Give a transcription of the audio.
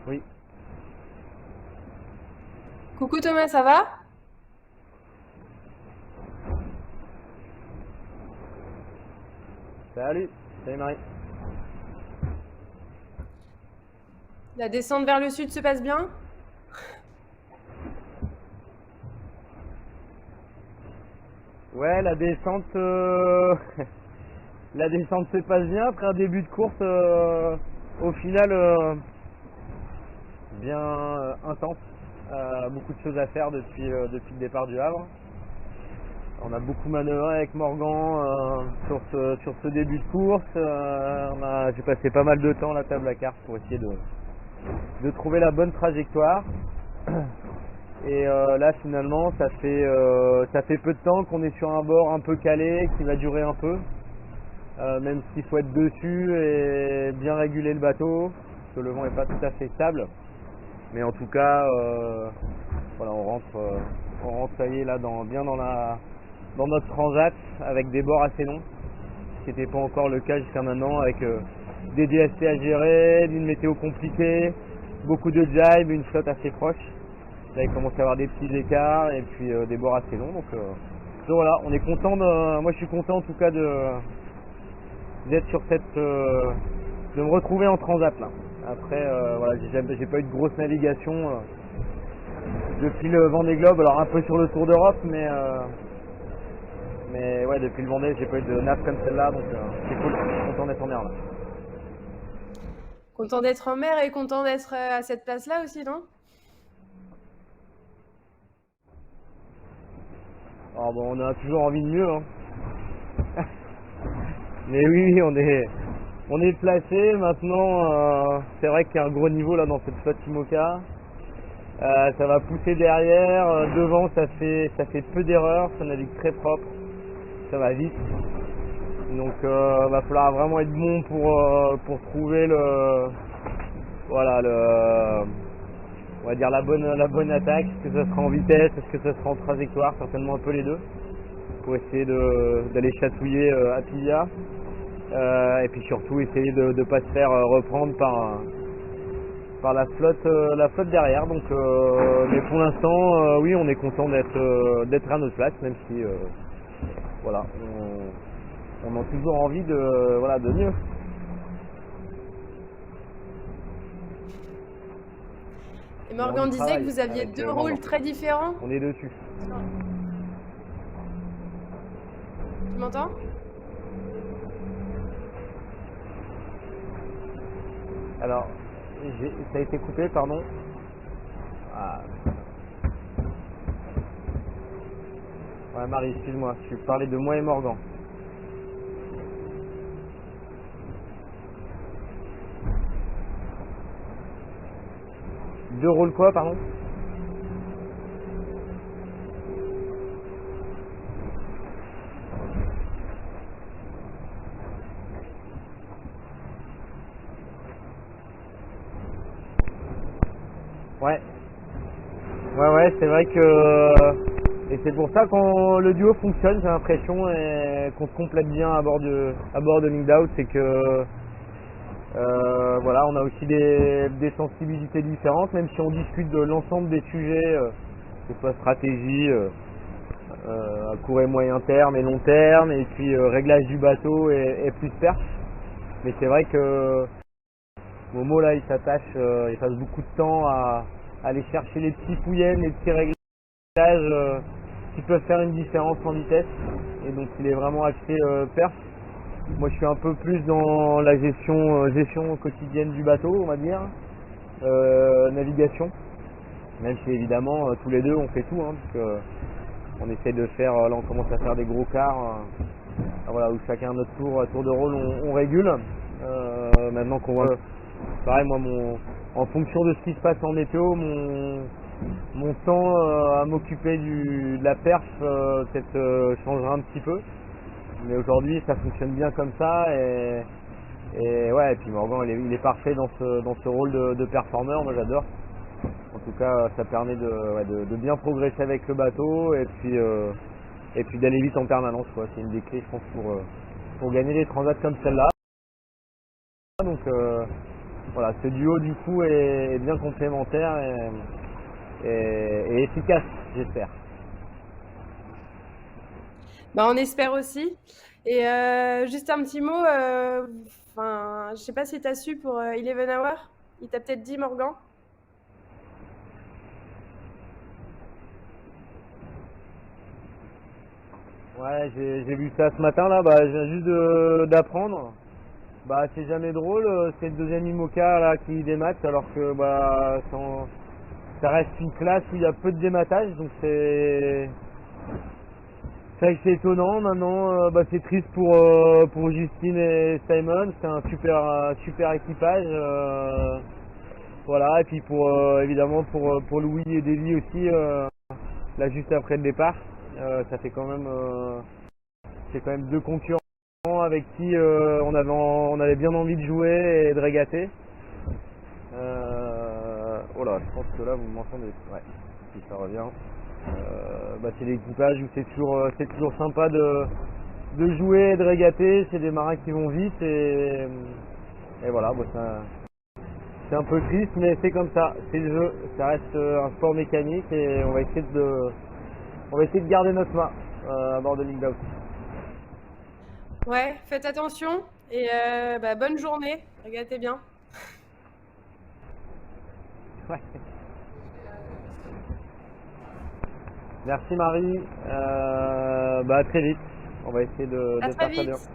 Oui. Coucou Thomas, ça va? Salut. Salut Marie. La descente vers le sud se passe bien? Ouais, la descente, la descente se passe bien après un début de course au final bien intense. Beaucoup de choses à faire depuis le départ du Havre. On a beaucoup manœuvré avec Morgan sur ce début de course. J'ai passé pas mal de temps à la table à cartes pour essayer de trouver la bonne trajectoire. Et là finalement ça fait peu de temps qu'on est sur un bord un peu calé qui va durer un peu. Même s'il faut être dessus et bien réguler le bateau, parce que le vent n'est pas tout à fait stable. Mais en tout cas, voilà, on rentre ça y est là bien dans notre transat avec des bords assez longs, ce qui n'était pas encore le cas jusqu'à maintenant, avec des DST à gérer, une météo compliquée, beaucoup de jibe, une flotte assez proche. Là il commence à y avoir des petits écarts et puis des bords assez longs. Donc voilà, on est content moi je suis content en tout cas d'être sur de me retrouver en transat là. Après voilà, j'ai pas eu de grosse navigation depuis le Vendée Globe, alors un peu sur le Tour d'Europe, mais ouais, depuis le Vendée j'ai pas eu de nappe comme celle-là, donc c'est cool, je suis content d'être en mer là. Content d'être en mer et content d'être à cette place-là aussi, non? Alors bon, on a toujours envie de mieux, hein. Mais oui, on est placé maintenant. C'est vrai qu'il y a un gros niveau là dans cette flotte Imoca. Ça va pousser derrière. Devant, ça fait peu d'erreurs. Ça navigue très propre. Ça va vite. Donc, va falloir vraiment être bon pour trouver voilà, on va dire la bonne attaque. Est-ce que ça sera en vitesse, est-ce que ça sera en trajectoire, certainement un peu les deux, pour essayer d'aller chatouiller Apilia. Et puis surtout essayer de ne pas se faire reprendre par la flotte derrière. Donc, mais pour l'instant, oui, on est content d'être à notre place, même si voilà, on a toujours envie de mieux. Et Mais on Morgan y disait que travaille vous aviez avec deux Morgan. rôles très différents. On est dessus. Tu m'entends? Alors, ça a été coupé, pardon. Ah, ouais, Marie, excuse-moi, je parlais de moi et Morgan. Deux rôles quoi, pardon? Ouais, ouais, c'est vrai que et c'est pour ça que le duo fonctionne, j'ai l'impression, et qu'on se complète bien à bord de Linked c'est que voilà, on a aussi des sensibilités différentes, même si on discute de l'ensemble des sujets, que ce soit stratégie, à court et moyen terme et long terme, et puis réglage du bateau et plus perche. Mais c'est vrai que Momo là, il s'attache, il passe beaucoup de temps à aller chercher les petits fouillens, les petits réglages qui peuvent faire une différence en vitesse. Et donc il est vraiment axé perf. Moi je suis un peu plus dans la gestion quotidienne du bateau, on va dire, navigation. Même si évidemment tous les deux on fait tout, hein, parce que on essaie de faire, là on commence à faire des gros quarts, voilà, où chacun à notre tour de rôle on régule. Maintenant qu'on voit, pareil moi en fonction de ce qui se passe en météo, mon temps à m'occuper de la perf peut-être changera un petit peu. Mais aujourd'hui ça fonctionne bien comme ça et ouais, et puis Morgan il est parfait dans ce rôle de performeur, moi j'adore. En tout cas ça permet de bien progresser avec le bateau et puis d'aller vite en permanence quoi. C'est une des clés je pense pour gagner des transats comme celle-là. Donc voilà, ce duo du coup est bien complémentaire et efficace, j'espère. Bah, on espère aussi. Et juste un petit mot, enfin, je sais pas si tu as su pour Eleven Hour. Il t'a peut-être dit, Morgan? Ouais, j'ai vu ça ce matin là, bah je viens juste d'apprendre. Bah c'est jamais drôle, c'est le deuxième IMOCA là qui démate alors que bah ça reste une classe où il y a peu de dématage, donc c'est vrai que c'est étonnant. Maintenant bah c'est triste pour Justine et Simon, c'est un super équipage. Voilà, et puis évidemment pour Louis et Davy aussi là juste après le départ. Ça fait quand même c'est quand même deux concurrents avec qui on avait bien envie de jouer et de régater. Oh là, je pense que là vous m'entendez. Ouais, si ça revient. Bah, c'est l'équipage où c'est toujours sympa de jouer et de régater. C'est des marins qui vont vite et voilà, bah, c'est un peu triste, mais c'est comme ça. C'est le jeu. Ça reste un sport mécanique et on va essayer de garder notre main à bord de l'Inglaut. Ouais, faites attention et bah, bonne journée. Régatez bien. Ouais. Merci Marie. Bah, à très vite. On va essayer À de très faire ça bien. vite.